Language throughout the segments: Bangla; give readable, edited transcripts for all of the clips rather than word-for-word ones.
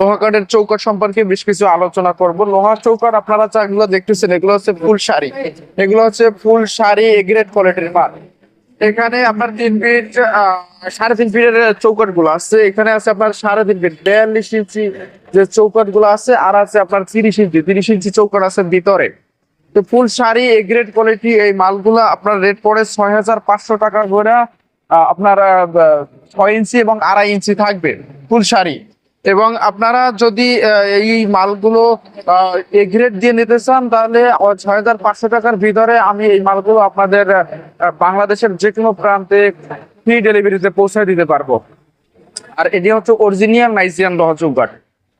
লোহা কাঠের চৌকাঠ সম্পর্কে বেশ কিছু আলোচনা করব। লোহার চৌকাঠ আপনারা যেগুলো দেখতেছেন এগুলো হচ্ছে ফুল শাড়ি, এগুলো হচ্ছে ফুল শাড়ি এ গ্রেড কোয়ালিটির মাল। এখানে আপনার 3 ফিট 3.5 ফিটের চৌকাঠ গুলো আছে, এখানে আছে আপনার 3.5 ফিট 42 ইঞ্চি যে চৌকাঠ গুলো আছে, আর আছে আপনার 30 ইঞ্চি চৌকাঠ আছে ভিতরে। তো ফুল শাড়ি এ গ্রেড কোয়ালিটি এই মালগুলো আপনার রেট পড়ে 6,500 টাকা করে। আপনার 6 ইঞ্চি এবং 2.5 ইঞ্চি থাকবে ফুল শাড়ি। এবং আপনারা যদি এই মালগুলো এ গ্রেড দিয়ে নিতে চান তাহলে 6,500 টাকার ভিতরে আমি এই মালগুলো আপনাদের বাংলাদেশের যে কোনো প্রান্তে ফ্রি ডেলিভারিতে পৌঁছে দিতে পারবো। আর এটি হচ্ছে অরিজিনাল নাইজিয়ান লোহা চৌকাঠ।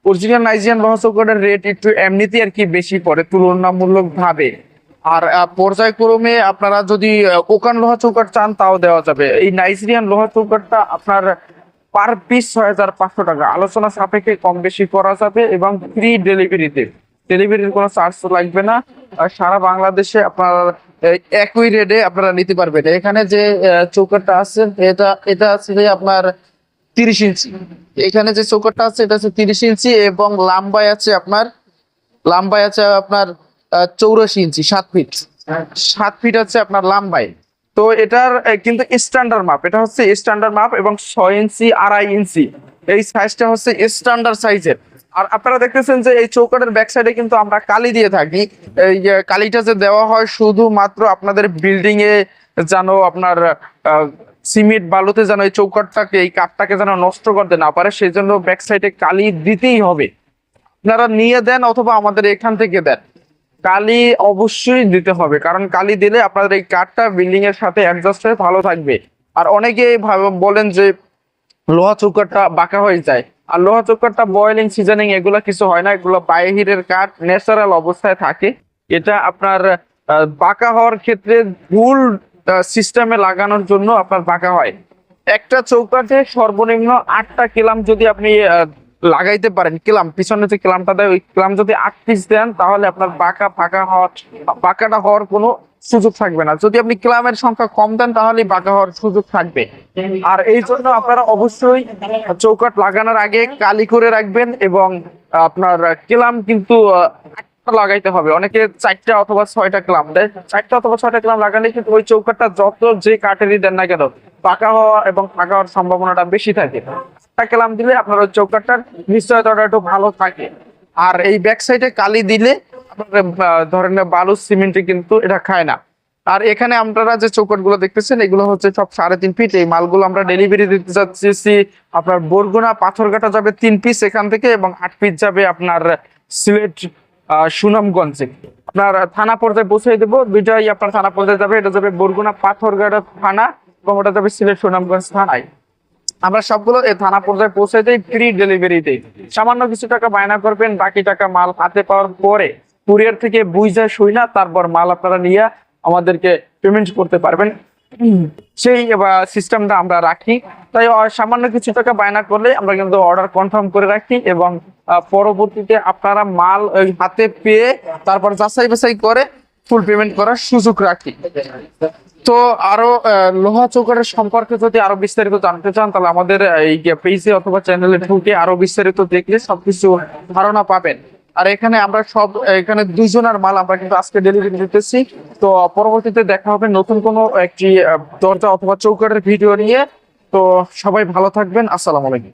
অরিজিনাল নাইজিয়ান লোহা চৌকাঠের রেট একটু এমনিতে আর কি বেশি পড়ে তুলনামূলক ভাবে। আর পর্যায়ক্রমে আপনারা যদি ওকান লোহা চৌকাঠ চান তাও দেওয়া যাবে। এই নাইজেরিয়ান লোহা চৌকাঠটা আপনার পার পিস 6,500 টাকা, আলোচনা সাপেক্ষে কম বেশি করা যাবে এবং ফ্রি ডেলিভারিতে, ডেলিভারির কোনো চার্জ লাগবে না। আর সারা বাংলাদেশে আপনার একই রেটে আপনারা নিতে পারবেন। এখানে যে চৌকাঠটা আছে এটা আছে যে আপনার 30 ইঞ্চি। এখানে যে চৌকাঠটা আছে এটা হচ্ছে 30 ইঞ্চি এবং লম্বায় আছে আপনার 84 ইঞ্চি, 7 ফিট। 7 ফিট আছে আপনার লম্বায়। তো এটার কিন্তু স্ট্যান্ডার্ড মাপ, এটা হচ্ছে স্ট্যান্ডার্ড মাপ এবং 6 ইঞ্চি 2.5 ইঞ্চি এই সাইজটা হচ্ছে স্ট্যান্ডার্ড সাইজের। আর আপনারা দেখতেছেন যে এই চৌকাঠের ব্যাক সাইডে কিন্তু আমরা কালি দিয়ে থাকি। এই কালিটা যে দেওয়া হয় শুধুমাত্র আপনাদের বিল্ডিং এ যেন আপনার সিমেন্ট বালুতে যেন এই চৌকাঠটাকে এই কাঠটাকে যেন নষ্ট করতে না পারে, সেই জন্য ব্যাক সাইডে কালি দিতেই হবে। আপনারা নিয়ে দেন অথবা আমাদের এখান থেকে দেন, কালি অবশ্যই দিতে হবে, কারণ কালি দিলে আপনাদের এই কাঠটা বিল্ডিং এর সাথে অ্যাডজাস্ট হয়ে ভালো থাকবে। আর অনেকেই বলেন যে লোহা চৌকাঠটা বাঁকা হয়ে যায়, আর লোহা চৌকাঠটা বয়েলিং সিজনিং এগুলো কিছু হয় না, এগুলো বাহিরের কাঠ ন্যাচারাল অবস্থায় থাকে। এটা আপনার বাঁকা হওয়ার ক্ষেত্রে ভুল সিস্টেমে লাগানোর জন্য আপনার বাঁকা হয়। একটা চৌকাঠে সর্বনিম্ন 8টা কিলাম যদি আপনি লাগাইতে পারেন, কিলাম পিছনে যে কিলামটা দেয় ওই কিলাম যদি 8 পিস দেন তাহলে আপনার বাঁকাটা হওয়ার কোনো সুযোগ থাকবে না। যদি আপনি কিলামের সংখ্যা কম দেন তাহলে বাঁকা হওয়ার সুযোগ থাকবে। আর এই জন্য আপনারা অবশ্যই চৌকাঠ লাগানোর আগে কালি করে রাখবেন এবং আপনার কিলাম কিন্তু লাগাইতে হবে। অনেকে 4টা অথবা 6টা কিলাম দেয়, 4টা অথবা 6টা কিলাম লাগালে কিন্তু ওই চৌকাঠটা যত যে কাঠেরই দেন না কেন বাঁকা হওয়া এবং ফাঁকা হওয়ার সম্ভাবনাটা বেশি থাকে। কিলাম দিলে আপনার ওই চৌকাঠটার নিশ্চয়তাটা একটু ভালো থাকে। আর এই ব্যাক সাইডে কালি দিলে আপনার ধরেন বালু সিমেন্টে কিন্তু এটা খায় না। আর এখানে আপনারা যে চৌকাঠ গুলো দেখতেছেন এগুলো হচ্ছে সব 3.5 ফিট। এই মালগুলো আমরা ডেলিভারি দিতে যাচ্ছি আপনার বরগুনা পাথরঘাটা যাবে 3 পিস এখান থেকে, এবং 8 পিস যাবে আপনার সিলেট সুনামগঞ্জে। আপনার থানা পর্যায়ে পৌঁছে দেবো, দুইটাই আপনার থানা পর্যায়ে যাবে। এটা যাবে বরগুনা পাথরঘাটা থানা এবং ওটা যাবে সিলেট সুনামগঞ্জ থানায়। আমরা সবগুলো এই থানা পর্যায়ে পৌঁছে দেই ফ্রি ডেলিভারিতে। সামান্য কিছু টাকা বায়না করবেন, বাকি টাকা মাল হাতে পাওয়ার পরে কুরিয়ার থেকে বুঝা শুইনা তারপর মাল আপনারা নিয়ে আমাদেরকে পেমেন্ট করতে পারবেন। সেই সিস্টেমটা আমরা রাখি। তাই সামান্য কিছু টাকা বায়না করলে আমরা কিন্তু অর্ডার কনফার্ম করে রাখি এবং পরবর্তীতে আপনারা মাল হাতে পেয়ে তারপর যাচাই বাছাই করে ফুল পেমেন্ট করার সুযোগ রাখি। তো আরো লোহা চৌকাঠের সম্পর্কে যদি আরো বিস্তারিত জানতে চান তাহলে আমাদের এই পেজে অথবা চ্যানেলে ঢুকে আরো বিস্তারিত দেখলে সবকিছু ধারণা পাবেন। আর এখানে আমরা এখানে 2 জনের মাল আমরা কিন্তু আজকে ডেলিভারি দিতেছি। তো পরবর্তীতে দেখা হবে নতুন কোনো একটি দরজা অথবা চৌকাঠের ভিডিও নিয়ে। তো সবাই ভালো থাকবেন, আসসালামু আলাইকুম।